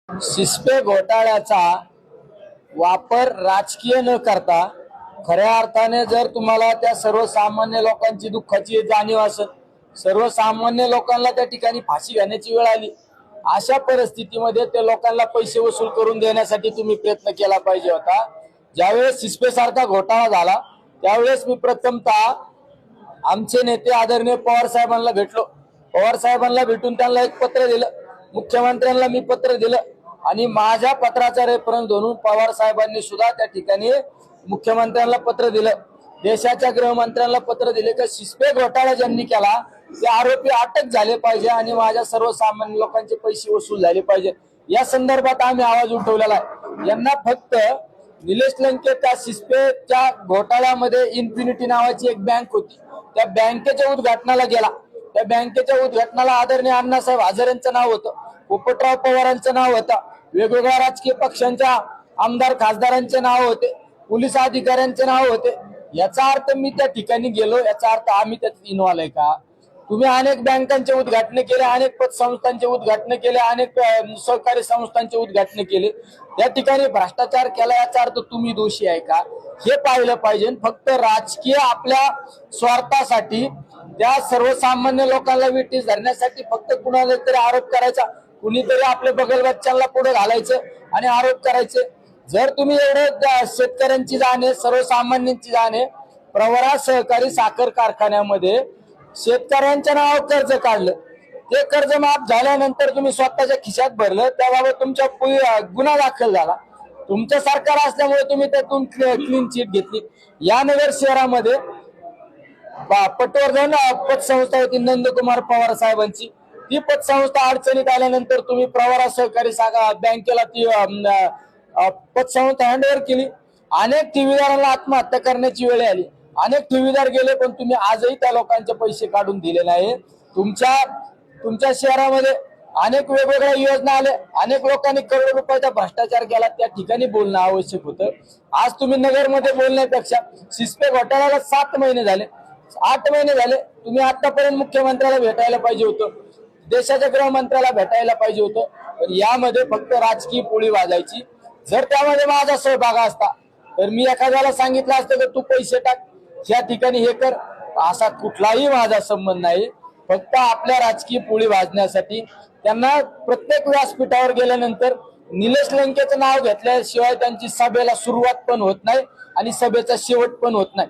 सिस्पे घोटाळ्याचा वापर राजकीय न करता खऱ्या अर्थाने जर तुम्हाला त्या सर्वसामान्य लोकांची दुःखाची जाणीव असेल, सर्वसामान्य लोकांना त्या ठिकाणी फाशी घेण्याची वेळ आली, अशा परिस्थितीमध्ये त्या लोकांना पैसे वसूल करून देण्यासाठी तुम्ही प्रयत्न केला पाहिजे होता। ज्यावेळेस सिस्पे सारखा घोटाळा झाला त्यावेळेस मी प्रथमतः आमचे नेते आदरणीय पवार साहेबांना भेटलो। पवार साहेबांना भेटून त्यांना एक पत्र दिलं, मुख्यमंत्र्यांना मी पत्र दिलं आणि माझ्या पत्राचा रेफरन्स धरून पवार साहेबांनी सुद्धा त्या ठिकाणी मुख्यमंत्र्यांना पत्र दिलं, देशाच्या गृहमंत्र्यांना पत्र दिले की सिस्पे घोटाळा ज्यांनी केला ते आरोपी अटक झाले पाहिजे आणि माझ्या सर्वसामान्य लोकांचे पैसे वसूल झाले पाहिजे। या संदर्भात आम्ही आवाज उठवलेला आहे। यांना फक्त निलेश लंके त्या सिस्पेच्या घोटाळ्यामध्ये इन्फिनिटी नावाची एक बँक होती, त्या बँकेच्या उद्घाटनाला गेला। त्या बँकेच्या उद्घाटनाला आदरणीय अण्णासाहेब हजारे यांचं नाव होतं, पोपटराव पवारांचं नाव होतं, वेगवेगळ्या राजकीय पक्षांच्या आमदार खासदारांचे नाव होते, पोलीस अधिकाऱ्यांचे नाव होते। याचा अर्थ मी त्या ठिकाणी गेलो, याचा अर्थ आम्ही त्यात इन्व्हॉल्व आहे का? तुम्ही अनेक बँकांचे उद्घाटन केले, अनेक पतसंस्थांचे उद्घाटन केले, अनेक सहकारी संस्थांचे उद्घाटन केले, त्या ठिकाणी भ्रष्टाचार केला, याचा अर्थ तुम्ही दोषी आहे का? हे पाहिलं पाहिजे। फक्त राजकीय आपल्या स्वार्थासाठी त्या सर्वसामान्य लोकांना विटीस धरण्यासाठी फक्त कुणाला तरी आरोप करायचा, कुणीतरी आपल्या बगल बच्चांना पुढे घालायचं आणि आरोप करायचे। जर तुम्ही एवढं शेतकऱ्यांची जाणे, सर्वसामान्यांची जाणे, प्रवरा सहकारी साखर कारखान्यामध्ये शेतकऱ्यांच्या नावावर कर्ज काढलं, ते कर्ज माफ झाल्यानंतर तुम्ही स्वतःच्या खिशात भरलं, त्याबाबत तुमच्या गुन्हा दाखल झाला। तुमचं सरकार असल्यामुळे तुम्ही त्यातून क्लीन चिट घेतली। या नगर शहरामध्ये पटवर्धन पतसंस्था होती नंदकुमार पवार साहेबांची, ती पतसंस्था अडचणीत आल्यानंतर तुम्ही प्रवरा सहकारी बँकेला ती पतसंस्था हँडओव्हर केली। अनेक ठेवीदारांना आत्महत्या करण्याची वेळ आली, अनेक ठेवीदार गेले, पण तुम्ही आजही त्या लोकांचे पैसे काढून दिले नाही। तुमच्या शहरामध्ये अनेक वेगवेगळ्या योजना आल्या, अनेक लोकांनी करोड रुपयाचा भ्रष्टाचार केला, त्या ठिकाणी बोलणं आवश्यक होतं। आज तुम्ही नगरमध्ये बोलण्यापेक्षा सिस्पे घोटाळ्याला 7 महिने झाले, 8 महिने झाले, तुम्ही आतापर्यंत मुख्यमंत्र्याला भेटायला पाहिजे होतं, देशाच्या गृहमंत्र्याला भेटायला पाहिजे होतं, पण यामध्ये फक्त राजकीय पोळी वाजायची। जर त्यामध्ये माझा सहभाग असता तर मी एखाद्याला सांगितलं असतं की तू पैसे टाक, या ठिकाणी हे कर, असा कुठलाही माझा संबंध नाही। फक्त आपल्या राजकीय पोळी वाजण्यासाठी त्यांना प्रत्येक व्यासपीठावर गेल्यानंतर निलेश लंकेचं नाव घेतल्याशिवाय त्यांची सभेला सुरुवात पण होत नाही आणि सभेचा शेवट पण होत नाही।